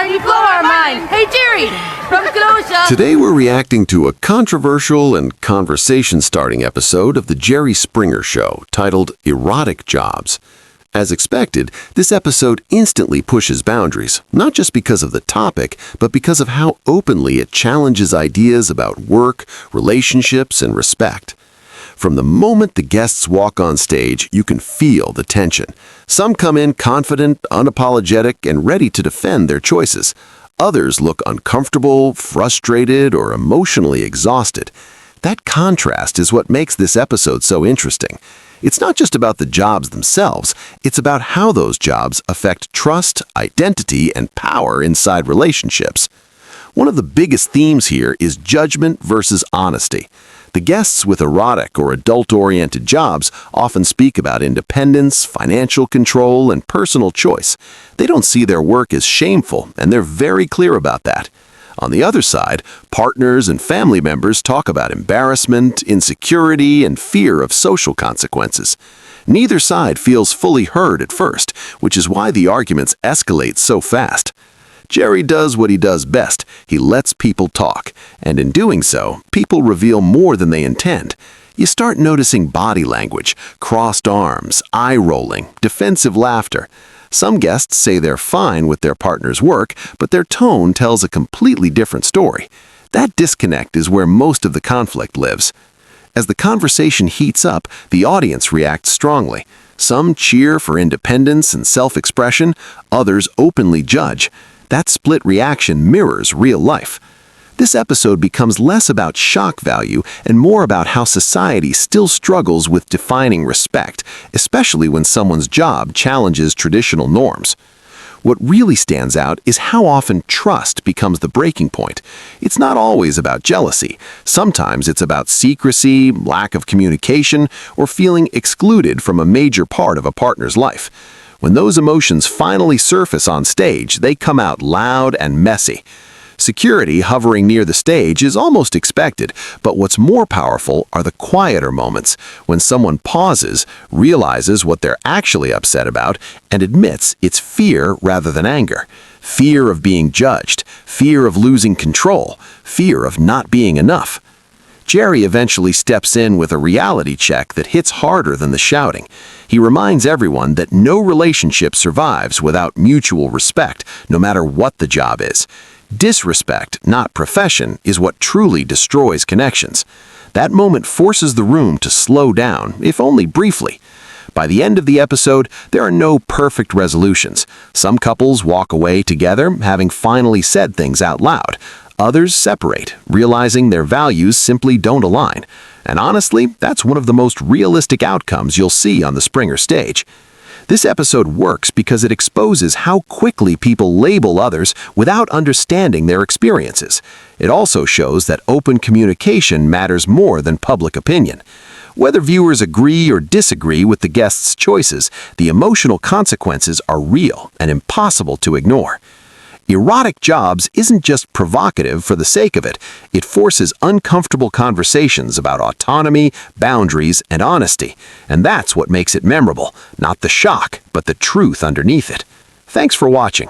You blow our mind. Hey, Jerry, from Kenosha. Today we're reacting to a controversial and conversation-starting episode of The Jerry Springer Show titled Erotic Jobs. As expected, this episode instantly pushes boundaries, not just because of the topic, but because of how openly it challenges ideas about work, relationships, and respect. From the moment the guests walk on stage, you can feel the tension. Some come in confident, unapologetic, and ready to defend their choices. Others look uncomfortable, frustrated, or emotionally exhausted. That contrast is what makes this episode so interesting. It's not just about the jobs themselves, it's about how those jobs affect trust, identity, and power inside relationships. One of the biggest themes here is judgment versus honesty. The guests with erotic or adult-oriented jobs often speak about independence, financial control, and personal choice. They don't see their work as shameful, and they're very clear about that. On the other side, partners and family members talk about embarrassment, insecurity, and fear of social consequences. Neither side feels fully heard at first, which is why the arguments escalate so fast. Jerry does what he does best. He lets people talk, and in doing so, people reveal more than they intend. You start noticing body language, crossed arms, eye-rolling, defensive laughter. Some guests say they're fine with their partner's work, but their tone tells a completely different story. That disconnect is where most of the conflict lives. As the conversation heats up, the audience reacts strongly. Some cheer for independence and self-expression, others openly judge. That split reaction mirrors real life. This episode becomes less about shock value and more about how society still struggles with defining respect, especially when someone's job challenges traditional norms. What really stands out is how often trust becomes the breaking point. It's not always about jealousy. Sometimes it's about secrecy, lack of communication, or feeling excluded from a major part of a partner's life. When those emotions finally surface on stage, they come out loud and messy. Security hovering near the stage is almost expected, but what's more powerful are the quieter moments, when someone pauses, realizes what they're actually upset about, and admits it's fear rather than anger. Fear of being judged, fear of losing control, fear of not being enough. Jerry eventually steps in with a reality check that hits harder than the shouting. He reminds everyone that no relationship survives without mutual respect, no matter what the job is. Disrespect, not profession, is what truly destroys connections. That moment forces the room to slow down, if only briefly. By the end of the episode, there are no perfect resolutions. Some couples walk away together, having finally said things out loud. Others separate, realizing their values simply don't align. And honestly, that's one of the most realistic outcomes you'll see on the Springer stage. This episode works because it exposes how quickly people label others without understanding their experiences. It also shows that open communication matters more than public opinion. Whether viewers agree or disagree with the guests' choices, the emotional consequences are real and impossible to ignore. Erotic Jobs isn't just provocative for the sake of it. It forces uncomfortable conversations about autonomy, boundaries, and honesty. And that's what makes it memorable, not the shock, but the truth underneath it. Thanks for watching.